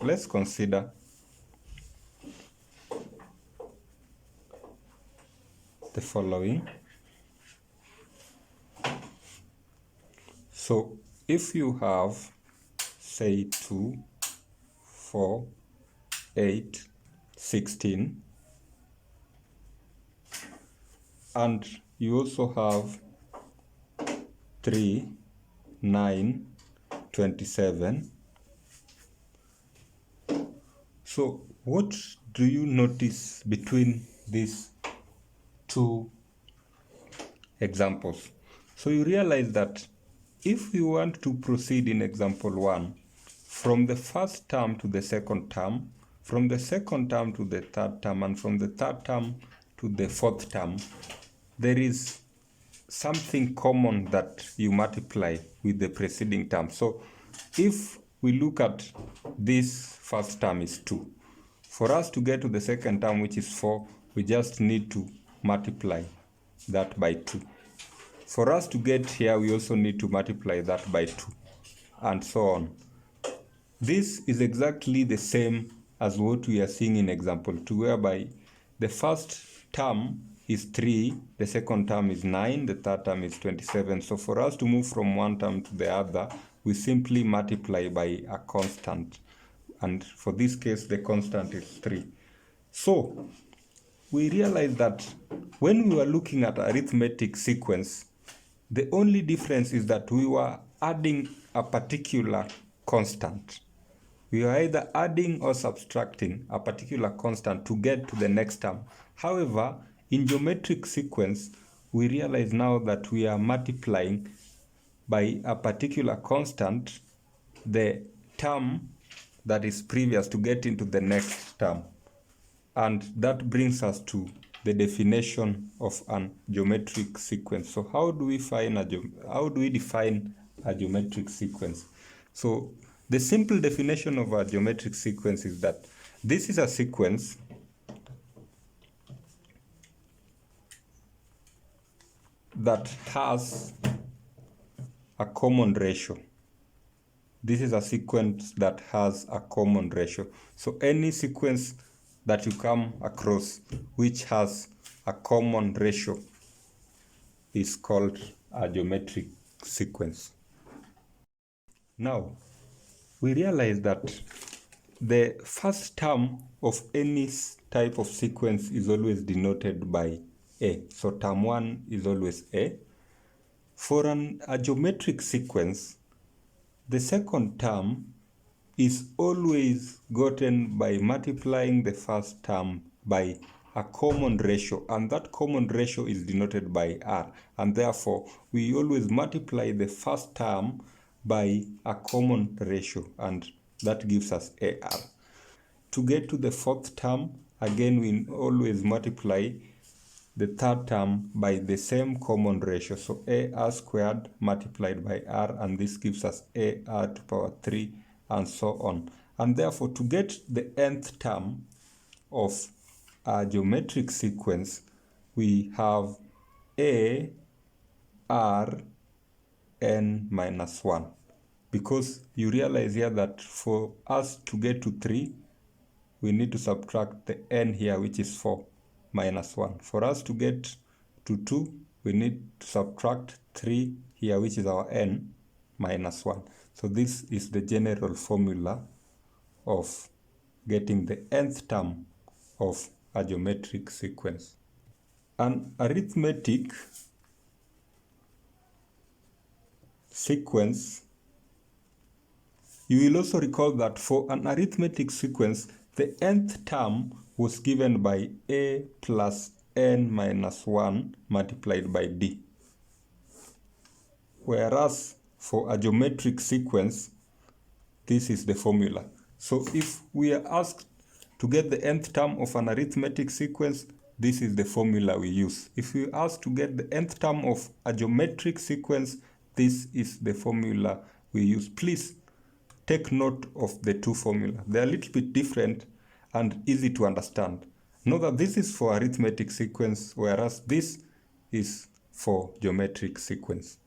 let's consider the following. So if you have, say, 2, 4, 8, 16, and you also have 3, 9, 27. So what do you notice between these two examples? So you realize that if you want to proceed in example 1, from the first term to the second term, from the second term to the third term, and from the third term to the fourth term, there is something common that you multiply with the preceding term. So if we look at this first term is 2. For us to get to the second term, which is 4, we just need to multiply that by 2. For us to get here, we also need to multiply that by 2, and so on. This is exactly the same as what we are seeing in example 2, whereby the first term is 3, the second term is 9, the third term is 27. So for us to move from one term to the other, we simply multiply by a constant. And for this case, the constant is 3. So we realize that when we were looking at arithmetic sequence, the only difference is that we were adding a particular constant. We are either adding or subtracting a particular constant to get to the next term. However, in geometric sequence, we realize now that we are multiplying by a particular constant the term that is previous to get into the next term. And that brings us to the definition of a geometric sequence. So how do we define a geometric sequence? So the simple definition of a geometric sequence is that this is a sequence that has a common ratio. This is a sequence that has a common ratio. So any sequence that you come across which has a common ratio is called a geometric sequence. Now, we realize that the first term of any type of sequence is always denoted by A. So term 1 is always A. For a geometric sequence, the second term is always gotten by multiplying the first term by a common ratio, and that common ratio is denoted by R, and therefore we always multiply the first term by a common ratio, and that gives us AR. To get to the fourth term, again we always multiply the third term by the same common ratio, so AR squared multiplied by R, and this gives us AR to power 3, and so on. And therefore, to get the nth term of a geometric sequence, we have A R n minus 1. Because you realize here that for us to get to 3, we need to subtract the n here, which is 4, minus 1. For us to get to 2, we need to subtract 3 here, which is our n, minus 1. So this is the general formula of getting the nth term of a geometric sequence. An arithmetic sequence, you will also recall that for an arithmetic sequence, the nth term was given by A plus n minus 1 multiplied by D. Whereas for a geometric sequence, this is the formula. So if we are asked to get the nth term of an arithmetic sequence, this is the formula we use. If we are asked to get the nth term of a geometric sequence, this is the formula we use. Please take note of the two formulas. They are a little bit different and easy to understand. Know that this is for arithmetic sequence, whereas this is for geometric sequence.